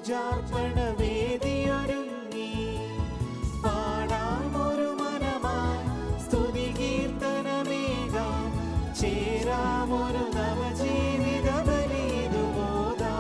പൂജാർപ്പണ വേദിയൊരുങ്ങി പാടാമൊരു മനമായി സ്തുതി കീർത്തനമേകാം ചേരാമൊരു നവജീവിത ബലിയിതുമോദാ.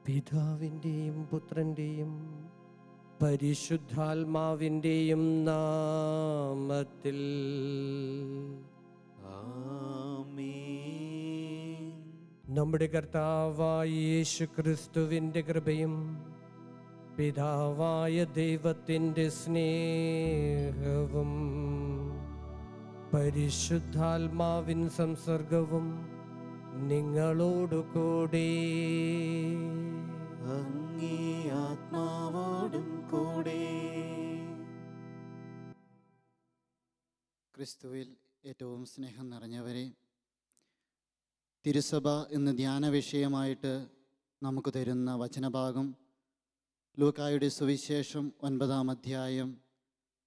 പിതാവിൻ്റെയും പുത്രൻ്റെയും പരിശുദ്ധാത്മാവിൻ്റെയും നാമത്തിൽ ആമേൻ. നമ്മുടെ കർത്താവായ യേശു ക്രിസ്തുവിൻ്റെ കൃപയും പിതാവായ ദൈവത്തിൻ്റെ സ്നേഹവും പരിശുദ്ധാത്മാവിൻ സംസർഗവും നിങ്ങളോടുകൂടി. അങ്ങേ ആത്മാവോടും കൂടെ. ക്രിസ്തുവിൽ ഏറ്റവും സ്നേഹം നിറഞ്ഞവരെ, തിരുസഭ ഇന്ന് ധ്യാന വിഷയമായിട്ട് നമുക്ക് തരുന്ന വചനഭാഗം ലൂക്കായുടെ സുവിശേഷം 9-ാം അധ്യായം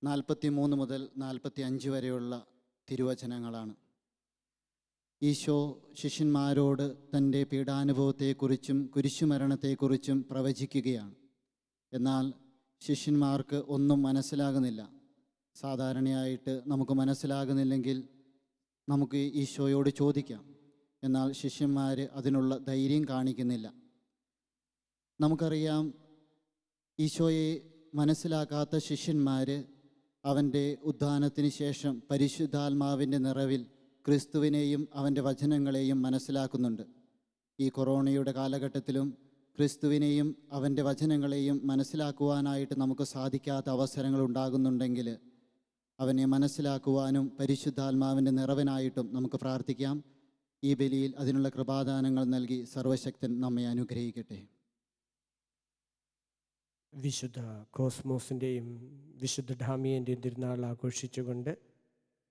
43 മുതൽ 45 വരെയുള്ള തിരുവചനങ്ങളാണ്. ഈശോ ശിഷ്യന്മാരോട് തൻ്റെ പീഡാനുഭവത്തെക്കുറിച്ചും കുരിശുമരണത്തെക്കുറിച്ചും പ്രവചിക്കുകയാണ്. എന്നാൽ ശിഷ്യന്മാർക്ക് ഒന്നും മനസ്സിലാകുന്നില്ല. സാധാരണയായിട്ട് നമുക്ക് മനസ്സിലാകുന്നില്ലെങ്കിൽ നമുക്ക് ഈശോയോട് ചോദിക്കാം. എന്നാൽ ശിഷ്യന്മാർ അതിനുള്ള ധൈര്യം കാണിക്കുന്നില്ല. നമുക്കറിയാം, ഈശോയെ മനസ്സിലാക്കാത്ത ശിഷ്യന്മാർ അവൻ്റെ ഉത്ഥാനത്തിന് ശേഷം പരിശുദ്ധാത്മാവിൻ്റെ നിറവിൽ ക്രിസ്തുവിനെയും അവൻ്റെ വചനങ്ങളെയും മനസ്സിലാക്കുന്നുണ്ട്. ഈ കൊറോണയുടെ കാലഘട്ടത്തിലും ക്രിസ്തുവിനെയും അവൻ്റെ വചനങ്ങളെയും മനസ്സിലാക്കുവാനായിട്ട് നമുക്ക് സാധിക്കാത്ത അവസരങ്ങൾ ഉണ്ടാകുന്നുണ്ടെങ്കിൽ അവനെ മനസ്സിലാക്കുവാനും പരിശുദ്ധാത്മാവിൻ്റെ നിറവിനായിട്ടും നമുക്ക് പ്രാർത്ഥിക്കാം. ഈ ബലിയിൽ അതിനുള്ള കൃപാദാനങ്ങൾ നൽകി സർവശക്തൻ നമ്മെ അനുഗ്രഹിക്കട്ടെ. വിശുദ്ധ കോസ്മോസിൻ്റെയും വിശുദ്ധ ഡാമിയൻ്റെയും തിരുനാൾ ആഘോഷിച്ചുകൊണ്ട്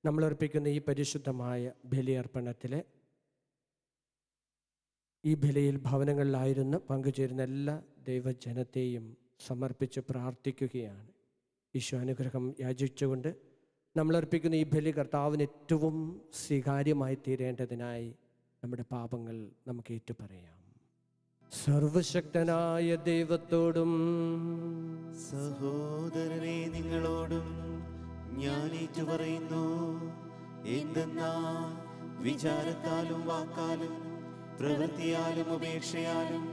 നമ്മൾ അർപ്പിക്കുന്ന ഈ പരിശുദ്ധമായ ബലിയർപ്പണത്തിൽ ഈ ബലിയിൽ ഭവനങ്ങളിലായിരുന്ന് പങ്കുചേരുന്ന എല്ലാ ദൈവജനത്തെയും സമർപ്പിച്ച് പ്രാർത്ഥിക്കുകയാണ്. ഈശോ അനുഗ്രഹം യാചിച്ചുകൊണ്ട് നമ്മൾ അർപ്പിക്കുന്ന ഈ ബലി കർത്താവിന് ഏറ്റവും സ്വീകാര്യമായി തീരേണ്ടതിനായി നമ്മുടെ പാപങ്ങൾ നമുക്ക് ഏറ്റുപറയാം. സർവശക്തനായ ദൈവത്തോടും സഹോദരനെ നിങ്ങളോടും ഞാൻ ഏറ്റുപറയുന്നു. എന്തെന്നാൽ വിചാരത്താലും വാക്കാലും പ്രവൃത്തിയാലും ഉപേക്ഷയാലും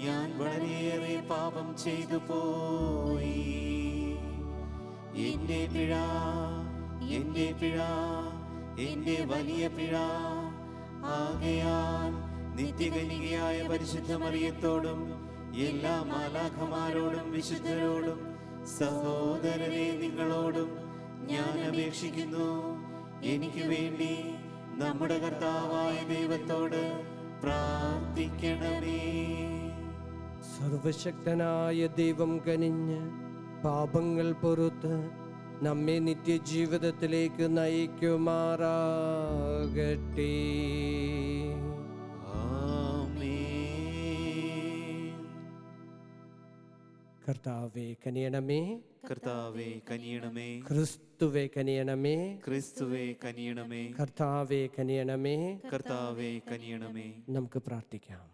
ഞാൻ വളരെയേറെ പാപം ചെയ്തു പോയി. എന്റെ പിഴ, എന്റെ പിഴ, എന്റെ വലിയ പിഴ. ആകയാൽ നിത്യകന്യകയായ പരിശുദ്ധ മറിയത്തോടും എല്ലാ മാലാഖമാരോടും വിശുദ്ധരോടും സഹോദരനെ നിങ്ങളോടും ഞാൻ അപേക്ഷിക്കുന്നു, എനിക്ക് വേണ്ടി നമ്മുടെ കർത്താവായ ദൈവത്തോട് പ്രാർത്ഥിക്കണമേ. സർവശക്തനായ ദൈവം കനിഞ്ഞ് പാപങ്ങൾ പൊറുത്ത് നമ്മെ നിത്യജീവിതത്തിലേക്ക് നയിക്കുമാറാകട്ടെ. കർത്താവേ കനിയണമേ, കർത്താവേ കനിയണമേ, ക്രിസ്തുവേ കനിയണമേ, ക്രിസ്തുവേ കനിയണമേ, കർത്താവേ കനിയണമേ, കർത്താവേ കനിയണമേ. നമുക്ക് പ്രാർത്ഥിക്കാം.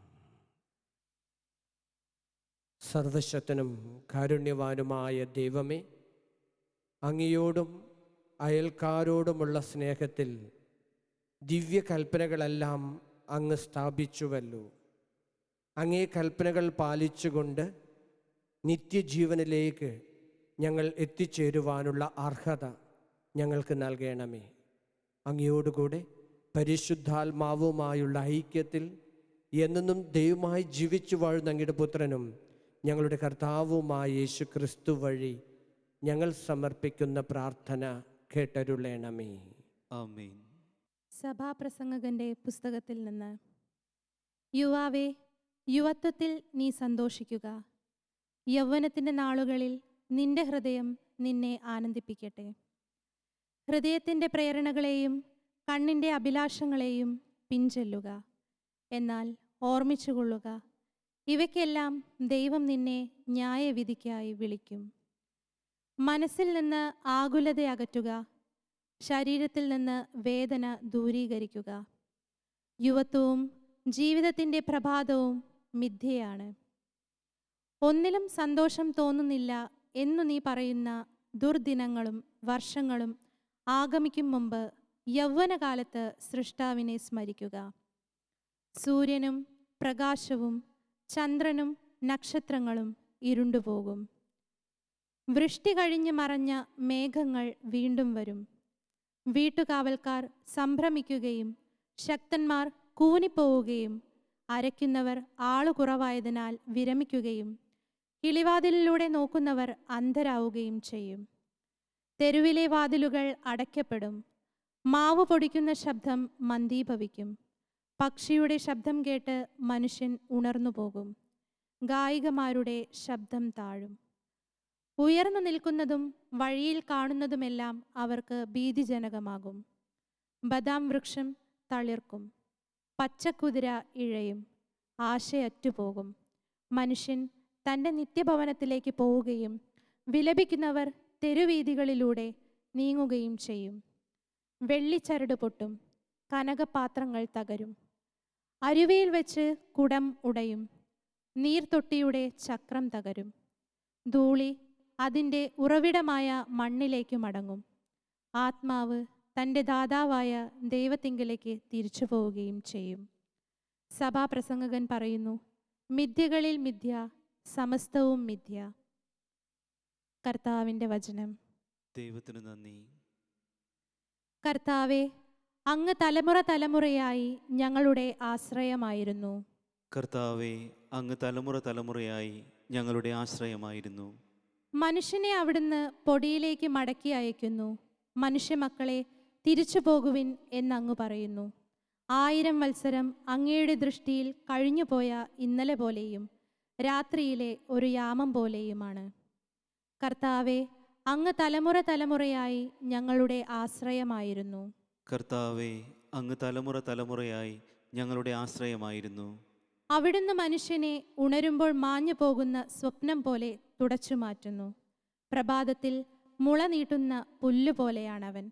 സർവശക്തനും കാരുണ്യവാനുമായ ദൈവമേ, അങ്ങയോടും അയൽക്കാരോടുമുള്ള സ്നേഹത്തിൽ ദിവ്യകൽപ്പനകളെല്ലാം അങ്ങ് സ്ഥാപിച്ചുവല്ലോ. അങ്ങേ കൽപ്പനകൾ പാലിച്ചുകൊണ്ട് നിത്യജീവനിലേക്ക് ഞങ്ങൾ എത്തിച്ചേരുവാനുള്ള അർഹത ഞങ്ങൾക്ക് നൽകണമേ. അങ്ങയോടുകൂടെ പരിശുദ്ധാത്മാവുമായുള്ള ഐക്യത്തിൽ എന്നും ദൈവമായി ജീവിച്ചു വാഴുന്ന അങ്ങയുടെ പുത്രനും ഞങ്ങളുടെ കർത്താവുമായ യേശു ക്രിസ്തു വഴി ഞങ്ങൾ സമർപ്പിക്കുന്ന പ്രാർത്ഥന കേട്ടരുളേണമേ. ആമേൻ. സഭാപ്രസംഗകന്റെ പുസ്തകത്തിൽ നിന്ന്. യുവാവേ, യുവത്വത്തിൽ നീ സന്തോഷിക്കുക. യൗവനത്തിൻ്റെ നാളുകളിൽ നിന്റെ ഹൃദയം നിന്നെ ആനന്ദിപ്പിക്കട്ടെ. ഹൃദയത്തിൻ്റെ പ്രേരണകളെയും കണ്ണിൻ്റെ അഭിലാഷങ്ങളെയും പിൻചെല്ലുക. എന്നാൽ ഓർമ്മിച്ചുകൊള്ളുക, ഇവയ്ക്കെല്ലാം ദൈവം നിന്നെ ന്യായവിധിക്കായി വിളിക്കും. മനസ്സിൽ നിന്ന് ആകുലത അകറ്റുക, ശരീരത്തിൽ നിന്ന് വേദന ദൂരീകരിക്കുക. യുവത്വവും ജീവിതത്തിൻ്റെ പ്രഭാതവും മിഥ്യയാണ്. ഒന്നിലും സന്തോഷം തോന്നുന്നില്ല എന്നു നീ പറയുന്ന ദുർദിനങ്ങളും വർഷങ്ങളും ആഗമിക്കും മുമ്പ് യൗവനകാലത്ത് സൃഷ്ടാവിനെ സ്മരിക്കുക. സൂര്യനും പ്രകാശവും ചന്ദ്രനും നക്ഷത്രങ്ങളും ഇരുണ്ടുപോകും. വൃഷ്ടി കഴിഞ്ഞ് മറഞ്ഞ മേഘങ്ങൾ വീണ്ടും വരും. വീട്ടുകാവൽക്കാർ സംഭ്രമിക്കുകയും ശക്തന്മാർ കൂനിപ്പോവുകയും അരയ്ക്കുന്നവർ ആളുകുറവായതിനാൽ വിരമിക്കുകയും കിളിവാതിലിലൂടെ നോക്കുന്നവർ അന്ധരാവുകയും ചെയ്യും. തെരുവിലെ വാതിലുകൾ അടയ്ക്കപ്പെടും. മാവ് പൊടിക്കുന്ന ശബ്ദം മന്ദീഭവിക്കും. പക്ഷിയുടെ ശബ്ദം കേട്ട് മനുഷ്യൻ ഉണർന്നു പോകും. ഗായികമാരുടെ ശബ്ദം താഴും. ഉയർന്നു നിൽക്കുന്നതും വഴിയിൽ കാണുന്നതുമെല്ലാം അവർക്ക് ഭീതിജനകമാകും. ബദാം വൃക്ഷം തളിർക്കും. പച്ചക്കുതിര ഇഴയും. ആശയറ്റുപോകും. മനുഷ്യൻ തൻ്റെ നിത്യഭവനത്തിലേക്ക് പോവുകയും വിലപിക്കുന്നവർ തെരുവീഥികളിലൂടെ നീങ്ങുകയും ചെയ്യും. വെള്ളിച്ചരട് പൊട്ടും. കനകപാത്രങ്ങൾ തകരും. അരുവിയിൽ വെച്ച് കുടം ഉടയും. നീർത്തൊട്ടിയുടെ ചക്രം തകരും. ധൂളി അതിൻ്റെ ഉറവിടമായ മണ്ണിലേക്ക് മടങ്ങും. ആത്മാവ് തൻ്റെ ദാതാവായ ദൈവത്തിങ്കലേക്ക് തിരിച്ചു പോവുകയും ചെയ്യും. സഭാപ്രസംഗകൻ പറയുന്നു, മിഥ്യകളിൽ മിഥ്യ, സമസ്തവും മിഥ്യ. കർത്താവിൻ്റെ വചനം. ദൈവത്തിന് നന്ദി. കർത്താവെ, അങ്ങ് തലമുറ തലമുറയായി ഞങ്ങളുടെ ആശ്രയമായിരുന്നു. കർത്താവേ, അങ്ങ് തലമുറ തലമുറയായി ഞങ്ങളുടെ ആശ്രയമായിരുന്നു. മനുഷ്യനെ അവിടുന്ന് പൊടിയിലേക്ക് മടക്കി അയക്കുന്നു. മനുഷ്യമക്കളെ തിരിച്ചു പോകുവിൻ എന്നങ്ങ് പറയുന്നു. 1000 വത്സരം അങ്ങയുടെ ദൃഷ്ടിയിൽ കഴിഞ്ഞുപോയ ഇന്നലെ പോലെയും രാത്രിയിലെ ഒരു യാമം പോലെയുമാണ്. കർത്താവെ, അങ്ങ് തലമുറ തലമുറയായി ഞങ്ങളുടെ ആശ്രയമായിരുന്നു. കർത്താവേ, അങ്ങ് തലമുറ തലമുറയായി ഞങ്ങളുടെ ആശ്രയമായിരുന്നു. അവിടുന്ന് മനുഷ്യനെ ഉണരുമ്പോൾ മാഞ്ഞു പോകുന്ന സ്വപ്നം പോലെ തുടച്ചു മാറ്റുന്നു. പ്രഭാതത്തിൽ മുള നീട്ടുന്ന പുല്ലുപോലെയാണവൻ.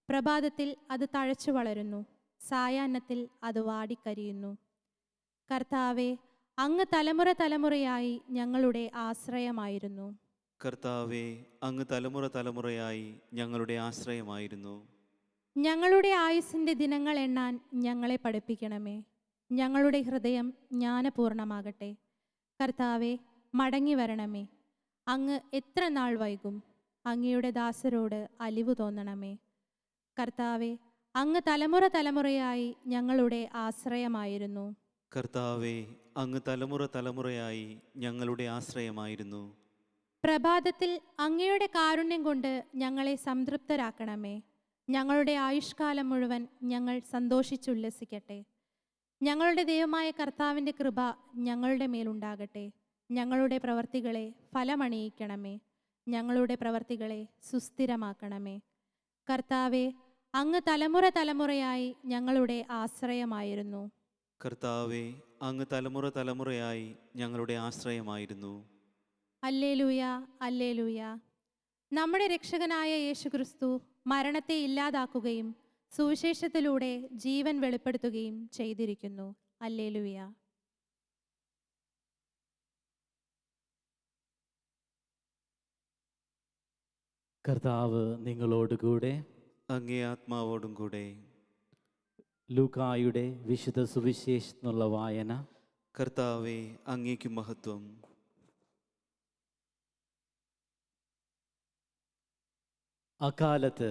പ്രഭാതത്തിൽ അത് തഴച്ചു വളരുന്നു. സായാഹ്നത്തിൽ അത് വാടിക്കരിയുന്നു. കർത്താവെ, അങ്ങ് തലമുറ തലമുറയായി ഞങ്ങളുടെ ആശ്രയമായിരുന്നു. കർത്താവേ, അങ്ങ് തലമുറ തലമുറയായി ഞങ്ങളുടെ ആശ്രയമായിരുന്നു. ഞങ്ങളുടെ ആയുസ്സിൻ്റെ ദിനങ്ങൾ എണ്ണാൻ ഞങ്ങളെ പഠിപ്പിക്കണമേ. ഞങ്ങളുടെ ഹൃദയം ജ്ഞാനപൂർണമാകട്ടെ. കർത്താവെ, മടങ്ങി വരണമേ. അങ്ങ് എത്ര നാൾ വൈകും? അങ്ങയുടെ ദാസരോട് അലിവു തോന്നണമേ. കർത്താവെ, അങ്ങ് തലമുറ തലമുറയായി ഞങ്ങളുടെ ആശ്രയമായിരുന്നു. കർത്താവേ, അങ്ങ് തലമുറ തലമുറയായി ഞങ്ങളുടെ ആശ്രയമായിരുന്നു. പ്രഭാതത്തിൽ അങ്ങയുടെ കാരുണ്യം കൊണ്ട് ഞങ്ങളെ സംതൃപ്തരാക്കണമേ. ഞങ്ങളുടെ ആയുഷ്കാലം മുഴുവൻ ഞങ്ങൾ സന്തോഷിച്ചുല്ലസിക്കട്ടെ. ഞങ്ങളുടെ ദൈവമായ കർത്താവിൻ്റെ കൃപ ഞങ്ങളുടെ മേലുണ്ടാകട്ടെ. ഞങ്ങളുടെ പ്രവർത്തികളെ ഫലമണിയിക്കണമേ. ഞങ്ങളുടെ പ്രവർത്തികളെ സുസ്ഥിരമാക്കണമേ. കർത്താവെ, അങ്ങ് തലമുറ തലമുറയായി ഞങ്ങളുടെ ആശ്രയമായിരുന്നു. കർത്താവേ, അങ്ങ് തലമുറ തലമുറയായി ഞങ്ങളുടെ ആശ്രയമായിരുന്നു. Alleluia, alleluia. നമ്മുടെ രക്ഷകനായ യേശുക്രിസ്തു മരണത്തെ ഇല്ലാതാക്കുകയും സുവിശേഷത്തിലൂടെ ജീവൻ വെളിപ്പെടുത്തുകയും ചെയ്തിരിക്കുന്നു. അല്ലേലൂയ. കർത്താവ് നിങ്ങളോടുകൂടെ. അങ്ങേ ആത്മാവോടും കൂടെ. ലൂക്കായുടെ വിശുദ്ധ സുവിശേഷത്തിനുള്ള വായന. കർത്താവേ, അങ്ങേക്ക് മഹത്വം. അക്കാലത്ത്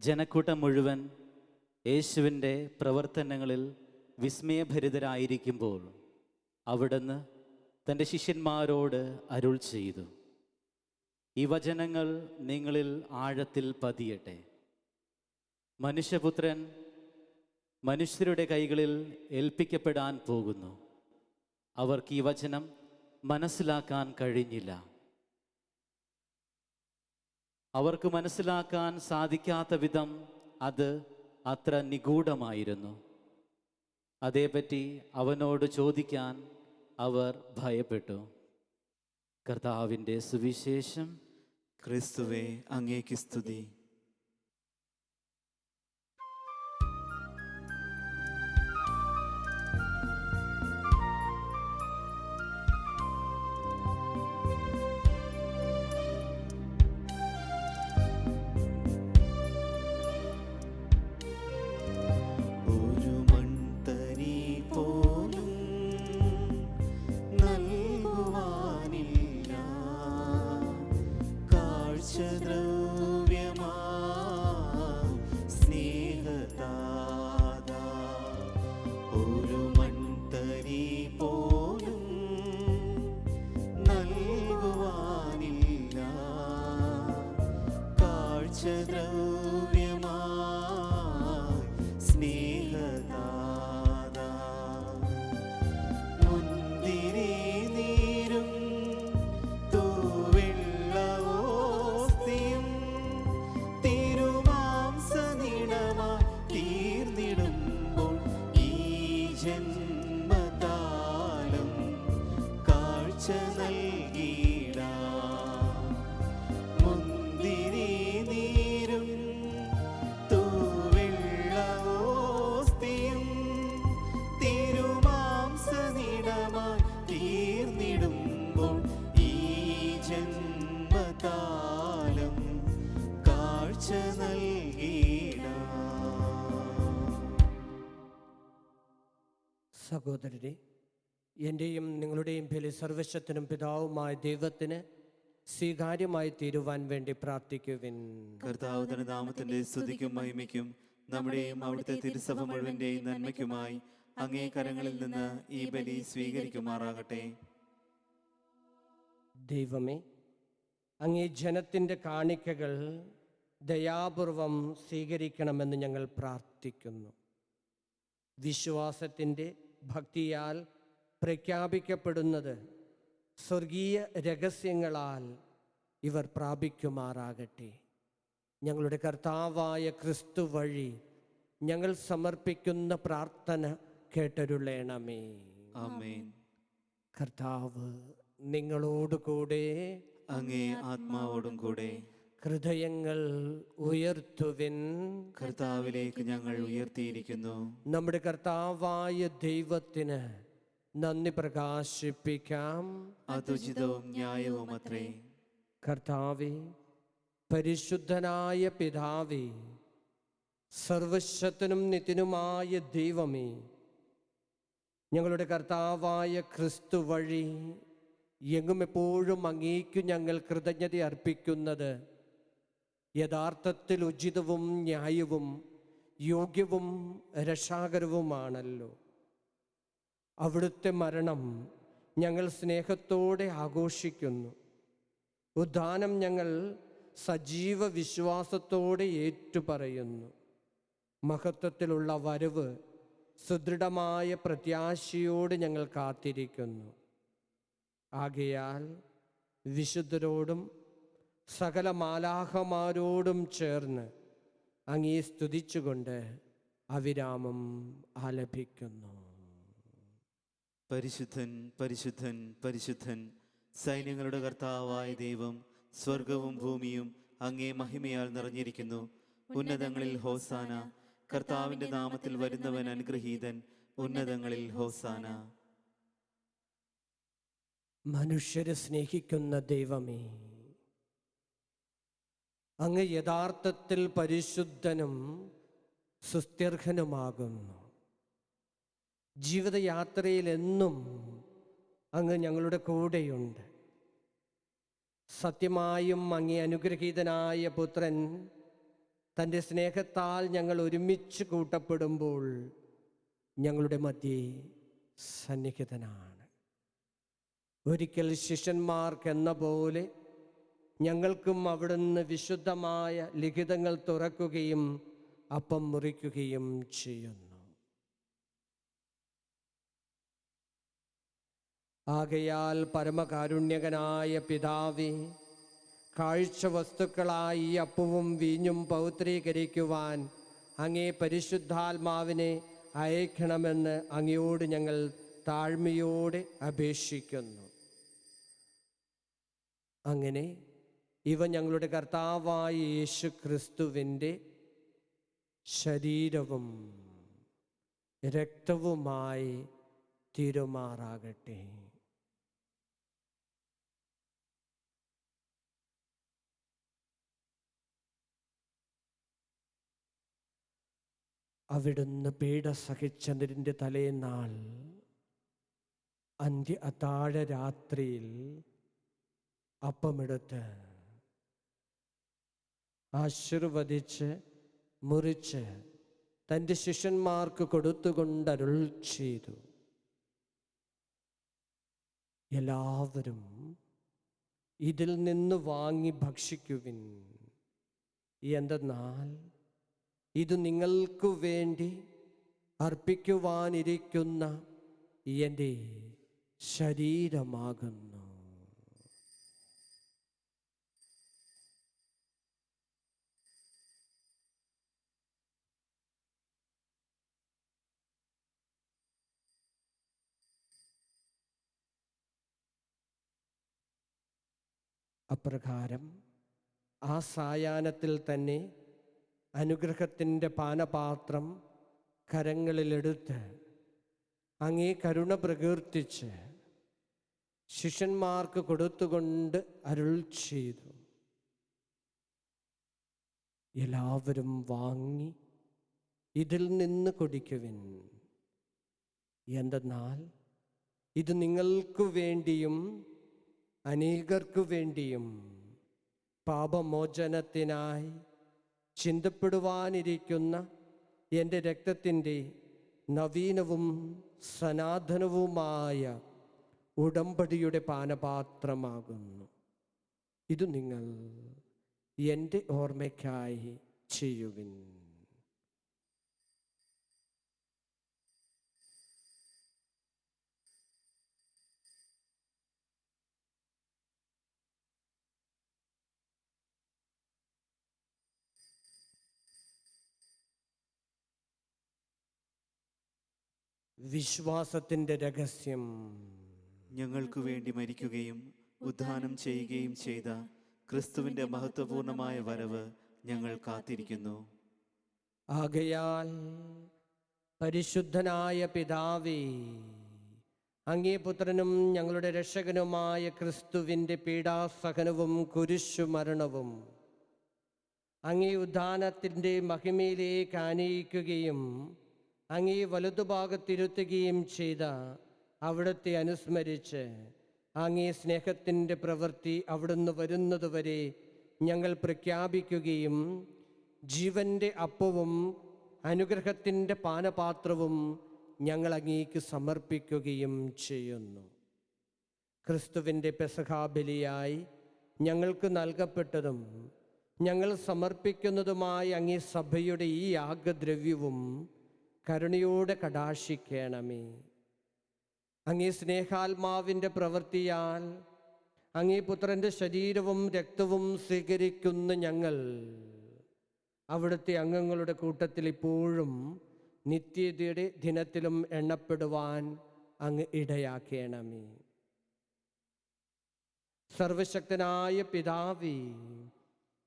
ജനക്കൂട്ടം മുഴുവൻ യേശുവിൻ്റെ പ്രവർത്തനങ്ങളിൽ വിസ്മയഭരിതരായിരിക്കുമ്പോൾ അവിടുന്ന് തൻ്റെ ശിഷ്യന്മാരോട് അരുൾ ചെയ്തു, ഈ വചനങ്ങൾ നിങ്ങളിൽ ആഴത്തിൽ പതിയട്ടെ. മനുഷ്യപുത്രൻ മനുഷ്യരുടെ കൈകളിൽ ഏൽപ്പിക്കപ്പെടാൻ പോകുന്നു. അവർക്ക് ഈ വചനം മനസ്സിലാക്കാൻ കഴിഞ്ഞില്ല. അവർക്ക് മനസ്സിലാക്കാൻ സാധിക്കാത്ത വിധം അത് അത്ര നിഗൂഢമായിരുന്നു. അതേപ്പറ്റി അവനോട് ചോദിക്കാൻ അവർ ഭയപ്പെട്ടു. കർത്താവിൻ്റെ സുവിശേഷം. ക്രിസ്തുവേ, അങ്ങേക്ക് സ്തുതി. സഹോദരരെ, എൻ്റെയും നിങ്ങളുടെയും പേരിൽ സർവശക്തനും പിതാവുമായ ദൈവത്തിന് സ്വീകാര്യമായി തീരുവാൻ വേണ്ടി പ്രാർത്ഥിക്കുവിൻ. കർത്താവ് തന്റെ നാമത്തിന്റെ സ്തുതിക്കും മഹിമയ്ക്കും നമ്മുടെയും അവിടുത്തെ തിരുസഭ മുഴുവന്റെയും നന്മയ്ക്കുമായി അങ്ങേ കരങ്ങളിൽ നിന്ന് ഈ ബലി സ്വീകരിക്കുമാറാകട്ടെ. ദൈവമേ, അങ്ങേ ജനത്തിൻ്റെ കാണിക്കകൾ ദയാപൂർവം സ്വീകരിക്കണമെന്ന് ഞങ്ങൾ പ്രാർത്ഥിക്കുന്നു. വിശ്വാസത്തിൻ്റെ ഭക്തിയാൽ പ്രഖ്യാപിക്കപ്പെടുന്നത് സ്വർഗീയ രഹസ്യങ്ങളാൽ ഇവർ പ്രാപിക്കുമാറാകട്ടെ. ഞങ്ങളുടെ കർത്താവായ ക്രിസ്തു വഴി ഞങ്ങൾ സമർപ്പിക്കുന്ന പ്രാർത്ഥന കേട്ടരുളേണമേ. ആമേൻ. കർത്താവ് നിങ്ങളോടുകൂടെ, അങ്ങേ ആത്മാവോടും കൂടെ. ഹൃദയങ്ങൾ ഉയർത്തുവിൻ. കർത്താവിലേക്ക് ഞങ്ങൾ ഉയർത്തിയിരിക്കുന്നു. നമ്മുടെ കർത്താവായ ദൈവത്തിന് നന്ദി പ്രകാശിപ്പിക്കാം. അതുചിതവും ന്യായവും അത്രേ. കർത്താവേ, പരിശുദ്ധനായ പിതാവേ, സർവശക്തനും നിത്യനുമായ ദൈവമേ, ഞങ്ങളുടെ കർത്താവായ ക്രിസ്തു വഴി എങ്ങും എപ്പോഴും അങ്ങേക്കു ഞങ്ങൾ കൃതജ്ഞത അർപ്പിക്കുന്നത് യഥാർത്ഥത്തിൽ ഉചിതവും ന്യായവും യോഗ്യവും രക്ഷാകരവുമാണല്ലോ. അവിടുത്തെ മരണം ഞങ്ങൾ സ്നേഹത്തോടെ ആഘോഷിക്കുന്നു. ഉദ്ധാനം ഞങ്ങൾ സജീവ വിശ്വാസത്തോടെ ഏറ്റുപറയുന്നു. മഹത്വത്തിലുള്ള വരവ് സുദൃഢമായ പ്രത്യാശയോട് ഞങ്ങൾ കാത്തിരിക്കുന്നു. ആകയാൽ വിശുദ്ധരോടും സകല മാലാഖമാരോടും ചേർന്ന് അങ്ങേ സ്തുതിച്ചുകൊണ്ട് അവിരാമം ആലപിക്കുന്നു. പരിശുദ്ധൻ, പരിശുദ്ധൻ, പരിശുദ്ധൻ, സൈന്യങ്ങളുടെ കർത്താവായ ദൈവം, സ്വർഗവും ഭൂമിയും അങ്ങേ മഹിമയാൽ നിറഞ്ഞിരിക്കുന്നു. ഉന്നതങ്ങളിൽ ഹോസാന. കർത്താവിന്റെ നാമത്തിൽ വരുന്നവൻ അനുഗ്രഹീതൻ. ഉന്നതങ്ങളിൽ ഹോസാന. മനുഷ്യരെ സ്നേഹിക്കുന്ന ദൈവമേ, അങ്ങ് യഥാർത്ഥത്തിൽ പരിശുദ്ധനും സുസ്ഥിർഹനുമാകുന്നു. ജീവിതയാത്രയിൽ എന്നും അങ്ങ് ഞങ്ങളുടെ കൂടെയുണ്ട്. സത്യമായും അങ്ങേ അനുഗ്രഹീതനായ പുത്രൻ തൻ്റെ സ്നേഹത്താൽ ഞങ്ങൾ ഒരുമിച്ച് കൂട്ടപ്പെടുമ്പോൾ ഞങ്ങളുടെ മധ്യേ സന്നിഹിതനാണ്. ഒരിക്കൽ ശിഷ്യന്മാർക്കെന്ന പോലെ ഞങ്ങൾക്കും അവിടുന്ന് വിശുദ്ധമായ ലിഖിതങ്ങൾ തുറക്കുകയും അപ്പം മുറിക്കുകയും ചെയ്യുന്നു. ആകയാൽ പരമകാരുണ്യകനായ പിതാവേ, കാഴ്ച വസ്തുക്കളായി ഈ അപ്പവും വീഞ്ഞും പൗത്രീകരിക്കുവാൻ അങ്ങേ പരിശുദ്ധാത്മാവിനെ അയക്കണമെന്ന് അങ്ങയോട് ഞങ്ങൾ താഴ്മയോടെ അപേക്ഷിക്കുന്നു. അങ്ങനെ ഇവ ഞങ്ങളുടെ കർത്താവായ യേശു ക്രിസ്തുവിൻ്റെ ശരീരവും രക്തവുമായി തീരുമാറാകട്ടെ. അവിടുന്ന് പീഡ സഹിച്ചതിൻ്റെ തലേനാൾ അന്ത്യ രാത്രിയിൽ അപ്പമെടുത്ത് ആശീർവദിച്ച് മുറിച്ച് തൻ്റെ ശിഷ്യന്മാർക്ക് കൊടുത്തുകൊണ്ട് അരുൾ ചെയ്തു, എല്ലാവരും ഇതിൽ നിന്ന് വാങ്ങി ഭക്ഷിക്കുവിൻ. എന്തെന്നാൽ ഇത് നിങ്ങൾക്ക് വേണ്ടി അർപ്പിക്കുവാനിരിക്കുന്ന എൻ്റെ ശരീരമാകുന്നു. അപ്രകാരം ആ സായാഹ്നത്തിൽ തന്നെ അനുഗ്രഹത്തിൻ്റെ പാനപാത്രം കരങ്ങളിലെടുത്ത് അങ്ങേ കരുണ പ്രകീർത്തിച്ച് ശിഷ്യന്മാർക്ക് കൊടുത്തുകൊണ്ട് അരുൾ ചെയ്തു, എല്ലാവരും വാങ്ങി ഇതിൽ നിന്ന് കുടിക്കുവിൻ. എന്തെന്നാൽ ഇത് നിങ്ങൾക്ക് വേണ്ടിയും അനേകർക്കു വേണ്ടിയും പാപമോചനത്തിനായി ചിന്തപ്പെടുവാനിരിക്കുന്ന എൻ്റെ രക്തത്തിൻ്റെ നവീനവും സനാതനവുമായ ഉടമ്പടിയുടെ പാനപാത്രമാകുന്നു. ഇത് നിങ്ങൾ എൻ്റെ ഓർമ്മയ്ക്കായി ചെയ്യുവിൻ. വിശ്വാസത്തിൻ്റെ രഹസ്യം. ഞങ്ങൾക്ക് വേണ്ടി മരിക്കുകയും ഉദ്ധാനം ചെയ്യുകയും ചെയ്ത ക്രിസ്തുവിൻ്റെ മഹത്വപൂർണമായ വരവ് ഞങ്ങൾ കാത്തിരിക്കുന്നു. ആകയാൽ പരിശുദ്ധനായ പിതാവേ, അങ്ങേ പുത്രനും ഞങ്ങളുടെ രക്ഷകനുമായ ക്രിസ്തുവിൻ്റെ പീഡാസഹനവും കുരിശുമരണവും അങ്ങേ ഉദ്ധാനത്തിൻ്റെ മഹിമയിലേക്ക് ആനയിക്കുകയും അങ്ങേ വലതുഭാഗത്തിരുത്തുകയും ചെയ്ത അവിടുത്തെ അനുസ്മരിച്ച് അങ്ങേ സ്നേഹത്തിൻ്റെ പ്രവൃത്തി അവിടുന്ന് വരുന്നതുവരെ ഞങ്ങൾ പ്രഖ്യാപിക്കുകയും ജീവൻ്റെ അപ്പവും അനുഗ്രഹത്തിൻ്റെ പാനപാത്രവും ഞങ്ങൾ അങ്ങേക്ക് സമർപ്പിക്കുകയും ചെയ്യുന്നു. ക്രിസ്തുവിൻ്റെ പെസഹാബലിയായി ഞങ്ങൾക്ക് നൽകപ്പെട്ടതും ഞങ്ങൾ സമർപ്പിക്കുന്നതുമായ അങ്ങേ സഭയുടെ ഈ യാഗദ്രവ്യവും കരുണയോടെ കടാക്ഷിക്കണമേ. അങ്ങേ സ്നേഹാത്മാവിൻ്റെ പ്രവൃത്തിയാൽ അങ്ങേ പുത്രൻ്റെ ശരീരവും രക്തവും സ്വീകരിക്കുന്ന ഞങ്ങൾ അവിടുത്തെ അംഗങ്ങളുടെ കൂട്ടത്തിൽ ഇപ്പോഴും നിത്യതയുടെ ദിനത്തിലും എണ്ണപ്പെടുവാൻ അങ്ങ് ഇടയാക്കണമേ. സർവശക്തനായ പിതാവേ,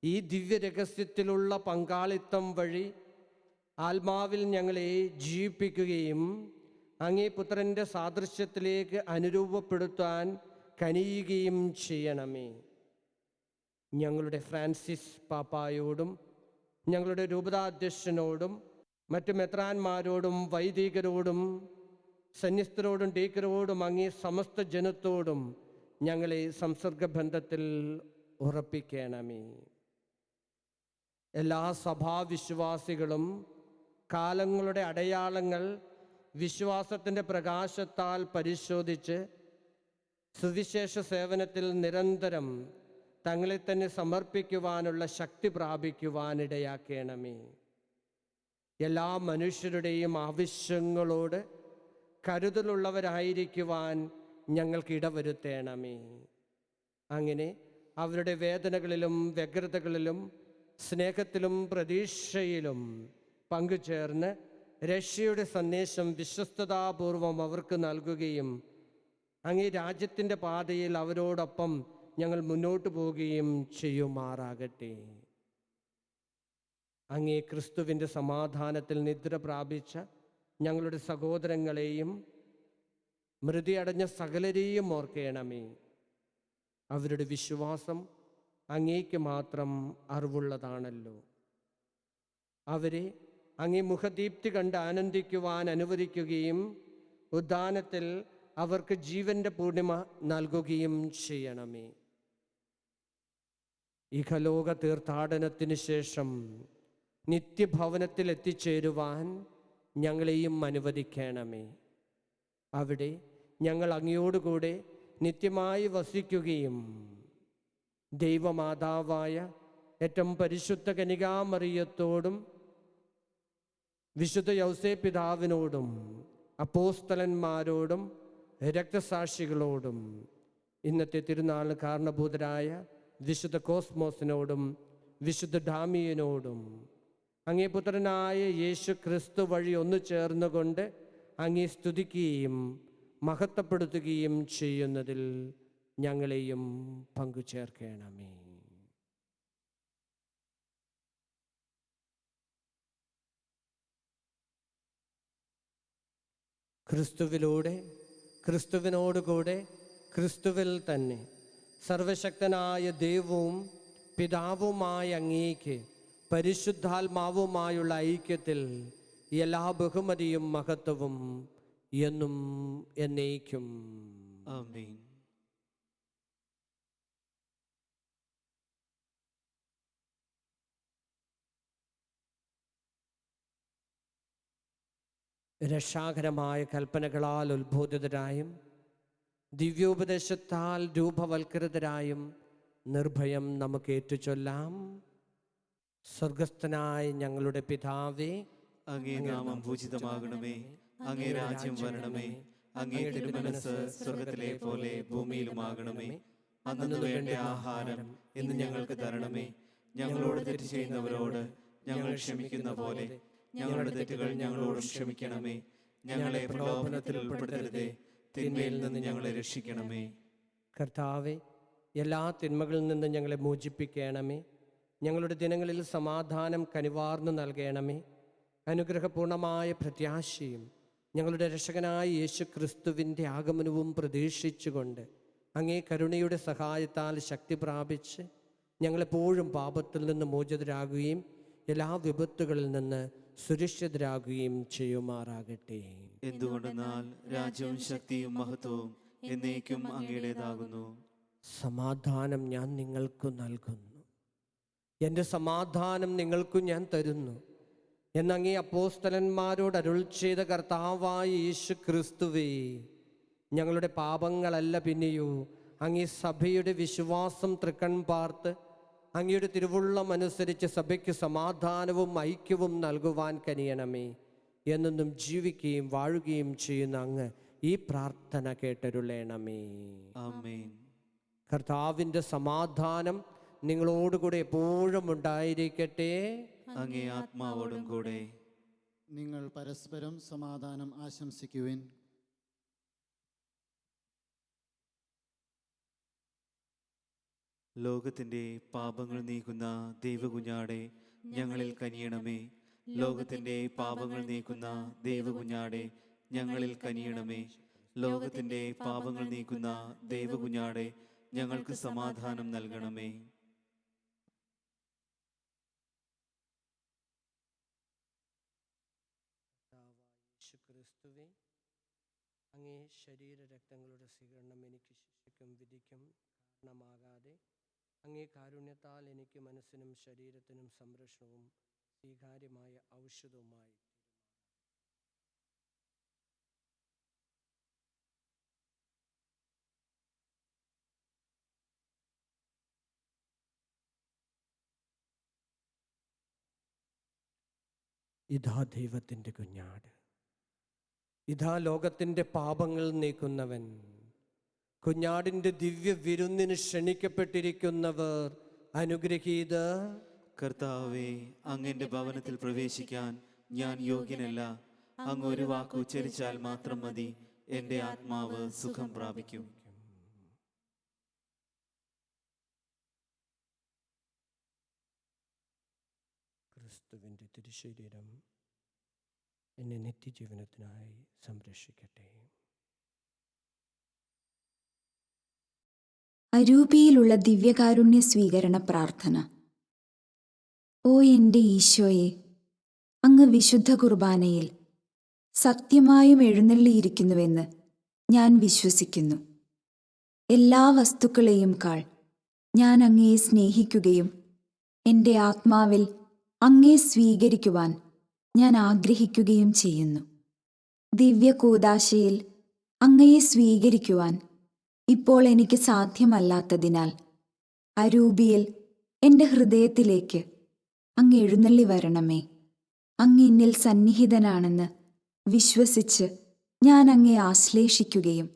ഈ ദിവ്യരഹസ്യത്തിലുള്ള പങ്കാളിത്തം വഴി ആത്മാവിൽ ഞങ്ങളെ ജീവിപ്പിക്കുകയും അങ്ങേ പുത്രൻ്റെ സാദൃശ്യത്തിലേക്ക് അനുരൂപപ്പെടുത്താൻ കനിയുകയും ചെയ്യണമേ. ഞങ്ങളുടെ ഫ്രാൻസിസ് പാപ്പായോടും ഞങ്ങളുടെ രൂപതാധ്യക്ഷനോടും മറ്റു മെത്രാന്മാരോടും വൈദികരോടും സന്യസ്തരോടും ഡീക്കരോടും അങ്ങേ സമസ്ത ജനത്തോടും ഞങ്ങളെ സംസർഗബന്ധത്തിൽ ഉറപ്പിക്കണമേ. എല്ലാ സഭാവിശ്വാസികളും കാലങ്ങളുടെ അടയാളങ്ങൾ വിശ്വാസത്തിൻ്റെ പ്രകാശത്താൽ പരിശോധിച്ച് സുവിശേഷ സേവനത്തിൽ നിരന്തരം തങ്ങളെ തന്നെ സമർപ്പിക്കുവാനുള്ള ശക്തി പ്രാപിക്കുവാനിടയാക്കണമേ. എല്ലാ മനുഷ്യരുടെയും ആവശ്യങ്ങളോട് കരുതലുള്ളവരായിരിക്കുവാൻ ഞങ്ങൾക്ക് ഇടവരുത്തേണമേ. അങ്ങനെ അവരുടെ വേദനകളിലും വ്യഗ്രതകളിലും സ്നേഹത്തിലും പ്രതീക്ഷയിലും പങ്കുചേർന്ന് രക്ഷയുടെ സന്ദേശം വിശ്വസ്തതാപൂർവം അവർക്ക് നൽകുകയും അങ്ങേ രാജ്യത്തിൻ്റെ പാതയിൽ അവരോടൊപ്പം ഞങ്ങൾ മുന്നോട്ട് പോവുകയും ചെയ്യുമാറാകട്ടെ. അങ്ങേ ക്രിസ്തുവിൻ്റെ സമാധാനത്തിൽ നിദ്ര പ്രാപിച്ച ഞങ്ങളുടെ സഹോദരങ്ങളെയും മൃതിയടഞ്ഞ സകലരെയും ഓർക്കണമേ. അവരുടെ വിശ്വാസം അങ്ങേക്ക് മാത്രം അറിവുള്ളതാണല്ലോ. അവരെ അങ്ങേ മുഖദീപ്തി കണ്ട് ആനന്ദിക്കുവാൻ അനുവദിക്കുകയും ഉദ്ധാനത്തിൽ അവർക്ക് ജീവന്റെ പൂർണിമ നൽകുകയും ചെയ്യണമേ. ഇഹലോക തീർത്ഥാടനത്തിന് ശേഷം നിത്യഭവനത്തിൽ എത്തിച്ചേരുവാൻ ഞങ്ങളെയും അനുവദിക്കണമേ. അവിടെ ഞങ്ങൾ അങ്ങയോടുകൂടെ നിത്യമായി വസിക്കുകയും ദൈവമാതാവായ ഏറ്റവും പരിശുദ്ധ കന്യകാമറിയത്തോടും വിശുദ്ധ യൗസേപ്പ് പിതാവിനോടും അപ്പോസ്തലന്മാരോടും രക്തസാക്ഷികളോടും ഇന്നത്തെ തിരുനാളിന് കാരണഭൂതരായ വിശുദ്ധ കോസ്മോസിനോടും വിശുദ്ധ ഡാമിയനോടും അങ്ങേ പുത്രനായ യേശു ക്രിസ്തു വഴി ഒന്നു ചേർന്നുകൊണ്ട് അങ്ങേ സ്തുതിക്കുകയും മഹത്വപ്പെടുത്തുകയും ചെയ്യുന്നതിൽ ഞങ്ങളെയും പങ്കുചേർക്കണമേ. ക്രിസ്തുവിലൂടെ, ക്രിസ്തുവിനോടുകൂടെ, ക്രിസ്തുവിൽ തന്നെ സർവശക്തനായ ദൈവവും പിതാവുമായ അങ്ങേക്ക് പരിശുദ്ധാത്മാവുമായുള്ള ഐക്യത്തിൽ എല്ലാ ബഹുമതിയും മഹത്വവും എന്നും എന്നേക്കും. ആമേൻ. രക്ഷാകരമായ കൽപ്പനകളാൽ ഉത്ബോധിതരായും ദിവ്യോപദേശത്താൽ രൂപവൽകൃതരായും നിർഭയം നമുക്ക് ഏറ്റുചൊല്ലാം. സ്വർഗസ്ഥനായ ഞങ്ങളുടെ പിതാവേ, അങ്ങേ നാമം പൂജിതമാകണമേ. അങ്ങേ രാജ്യം വരണമേ. അങ്ങേ തിരുമനസ്സ് സ്വർഗത്തിലെ പോലെ ഭൂമിയിലുമാകണമേ. അന്നു വേണ്ട ആഹാരം ഇന്ന് ഞങ്ങൾക്ക് തരണമേ. ഞങ്ങളോട് തെറ്റ് ചെയ്യുന്നവരോട് ഞങ്ങൾ ക്ഷമിക്കുന്ന പോലെ ഞങ്ങളുടെ തെറ്റുകൾ ഞങ്ങളോടും ക്ഷമിക്കണമേ. ഞങ്ങളെ പ്രലോഭനത്തിൽ ഉൾപ്പെടുത്തരുതേ, തിന്മയിൽ നിന്ന് ഞങ്ങളെ രക്ഷിക്കണമേ. കർത്താവെ, എല്ലാ തിന്മകളിൽ നിന്ന് ഞങ്ങളെ മോചിപ്പിക്കണമേ. ഞങ്ങളുടെ ദിനങ്ങളിൽ സമാധാനം കനിവാർന്നു നൽകണമേ. അനുഗ്രഹപൂർണമായ പ്രത്യാശയും ഞങ്ങളുടെ രക്ഷകനായ യേശു ക്രിസ്തുവിൻ്റെ ആഗമനവും പ്രതീക്ഷിച്ചുകൊണ്ട് അങ്ങേ കരുണയുടെ സഹായത്താൽ ശക്തി പ്രാപിച്ച് ഞങ്ങളെപ്പോഴും പാപത്തിൽ നിന്ന് മോചിതരാകുകയും എല്ലാ വിപത്തുകളിൽ നിന്ന് സുരക്ഷിതരാകുകയും ചെയ്യുമാറാകട്ടെ. എന്തുകൊണ്ടെന്നാൽ രാജ്യവും ശക്തിയും മഹത്വവും എന്നേക്കും അങ്ങയുടേതാകുന്നു. സമാധാനം ഞാൻ നിങ്ങൾക്ക് നൽകുന്നു, എൻ്റെ സമാധാനം നിങ്ങൾക്കു ഞാൻ തരുന്നു എന്നങ്ങേ അപ്പോസ്തലന്മാരോട് അരുൾ ചെയ്ത കർത്താവായ യേശു ക്രിസ്തുവേ, ഞങ്ങളുടെ പാപങ്ങളല്ല പിന്നെയോ അങ്ങേ സഭയുടെ വിശ്വാസം തൃക്കൺ പാർത്ത് അങ്ങയുടെ തിരുവുള്ളം അനുസരിച്ച് സഭയ്ക്ക് സമാധാനവും ഐക്യവും നൽകുവാൻ കനിയണമേ. എന്നെന്നും ജീവിക്കുകയും വാഴുകയും ചെയ്യുന്ന അങ്ങ് ഈ പ്രാർത്ഥന കേട്ടരുളേണമേ. ആമേൻ. കർത്താവിൻ്റെ സമാധാനം നിങ്ങളോടുകൂടെ എപ്പോഴും ഉണ്ടായിരിക്കട്ടെ. അങ്ങേ ആത്മാവോടും കൂടെ. നിങ്ങൾ പരസ്പരം സമാധാനം ആശംസിക്കുവിൻ. ലോകത്തിന്റെ പാപങ്ങൾ നീക്കുന്ന ദൈവകുഞ്ഞാടെ ഞങ്ങളിൽ കനിയണമേ. ലോകത്തിന്റെ പാപങ്ങൾ നീക്കുന്ന ദൈവകുഞ്ഞാടെ ഞങ്ങളിൽ കനിയണമേ. ലോകത്തിന്റെ പാപങ്ങൾ നീക്കുന്ന ദൈവകുഞ്ഞാടെ ഞങ്ങൾക്ക് സമാധാനം നൽകണമേ. ക്രിസ്തുവേ, അങ്ങേ ശരീര രക്തങ്ങളുടെ സ്വീകരണം എനിക്ക് ശിക്ഷയ്ക്കും വിധിക്കും കാരണമാകാതെ അങ്ങേ കാരുണ്യത്താൽ എനിക്ക് മനസ്സിനും ശരീരത്തിനും സംരക്ഷണവും സ്വീകാര്യമായ ഔഷധവുമായി ഇതാ ദൈവത്തിൻ്റെ കുഞ്ഞാട്, ഇതാ ലോകത്തിൻ്റെ പാപങ്ങൾ നീക്കുന്നവൻ. കുഞ്ഞാടിൻ്റെ ദിവ്യ വിരുന്നിന് ക്ഷണിക്കപ്പെട്ടിരിക്കുന്നവർ അനുഗ്രഹീതർ. കർത്താവേ, അങ്ങന്റെ ഭവനത്തിൽ പ്രവേശിക്കാൻ ഞാൻ യോഗ്യനല്ല. അങ്ങ് ഒരു വാക്ക് ഉച്ചരിച്ചാൽ മാത്രം മതി, എൻ്റെ ആത്മാവ് സുഖം പ്രാപിക്കും. ക്രിസ്തുവിൻ്റെ തിരുശരീരം എന്നെ നിത്യജീവനത്തിനായി സംരക്ഷിക്കട്ടെ. അരൂപിയിലുള്ള ദിവ്യകാരുണ്യ സ്വീകരണ പ്രാർത്ഥന. ഓ എൻ്റെ ഈശോയെ, അങ്ങ് വിശുദ്ധ കുർബാനയിൽ സത്യമായും എഴുന്നള്ളിയിരിക്കുന്നുവെന്ന് ഞാൻ വിശ്വസിക്കുന്നു. എല്ലാ വസ്തുക്കളെയും കാൾ ഞാൻ അങ്ങയെ സ്നേഹിക്കുകയും എൻ്റെ ആത്മാവിൽ അങ്ങയെ സ്വീകരിക്കുവാൻ ഞാൻ ആഗ്രഹിക്കുകയും ചെയ്യുന്നു. ദിവ്യ കൂദാശയിൽ അങ്ങയെ സ്വീകരിക്കുവാൻ ഇപ്പോൾ എനിക്ക് സാധ്യമല്ലാത്തതിനാൽ അരൂപിയിൽ എൻ്റെ ഹൃദയത്തിലേക്ക് അങ്ങ് എഴുന്നള്ളി വരണമേ. അങ്ങ് എന്നിൽ സന്നിഹിതനാണെന്ന് വിശ്വസിച്ച് ഞാൻ അങ്ങയെ ആശ്ലേഷിക്കുകയും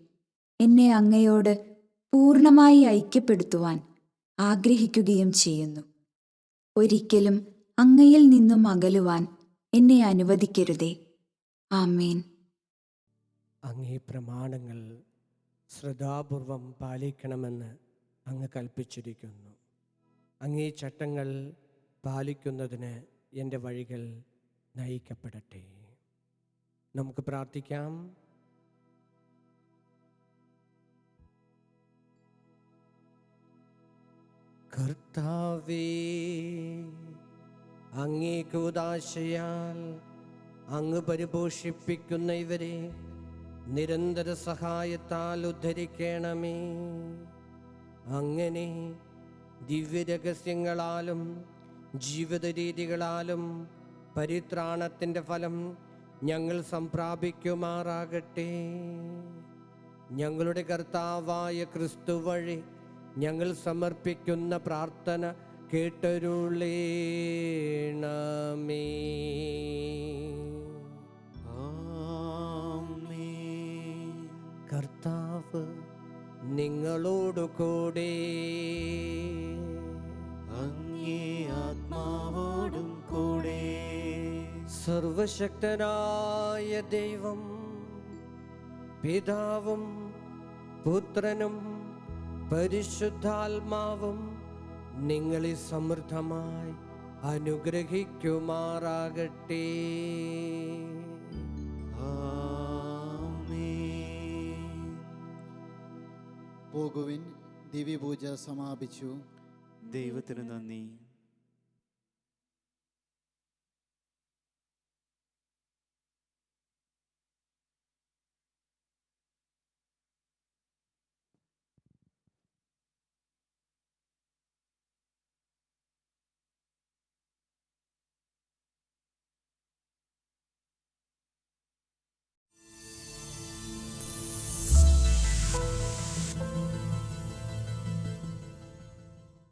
എന്നെ അങ്ങയോട് പൂർണ്ണമായി ഐക്യപ്പെടുത്തുവാൻ ആഗ്രഹിക്കുകയും ചെയ്യുന്നു. ഒരിക്കലും അങ്ങയിൽ നിന്നും അകലുവാൻ എന്നെ അനുവദിക്കരുതേ. ആമേൻ. അങ്ങേ പ്രമാണങ്ങൾ ശ്രദ്ധാപൂർവം പാലിക്കണമെന്ന് അങ്ങ് കൽപ്പിച്ചിരിക്കുന്നു. അങ്ങേ ചട്ടങ്ങൾ പാലിക്കുന്നതിന് എൻ്റെ വഴികൾ നയിക്കപ്പെടട്ടെ. നമുക്ക് പ്രാർത്ഥിക്കാം. കർത്താവേ, അങ്ങേ കൂദാശയാൽ അങ്ങ് പരിപോഷിപ്പിക്കുന്ന ഇവരെ നിരന്തര സഹായത്താൽ ഉദ്ധരിക്കണമേ. അങ്ങനെ ദിവ്യരഹസ്യങ്ങളാലും ജീവിത രീതികളാലും പരിത്രാണത്തിൻ്റെ ഫലം ഞങ്ങൾ സംപ്രാപിക്കുമാറാകട്ടെ. ഞങ്ങളുടെ കർത്താവായ ക്രിസ്തു വഴി ഞങ്ങൾ സമർപ്പിക്കുന്ന പ്രാർത്ഥന കേട്ടരുളേണമേ. ആമേൻ. കർത്താവ് നിങ്ങളോടു കൂടെ, അങ്ങേ ആത്മാവോടും കൂടെ. സർവശക്തനായ ദൈവം പിതാവും പുത്രനും പരിശുദ്ധാത്മാവും നിങ്ങളെ സമൃദ്ധമായി അനുഗ്രഹിക്കുമാറാകട്ടെ. ആമേൻ. പോകുവിൻ, ദിവ്യപൂജ സമാപിച്ചു. ദൈവത്തിന് നന്ദി.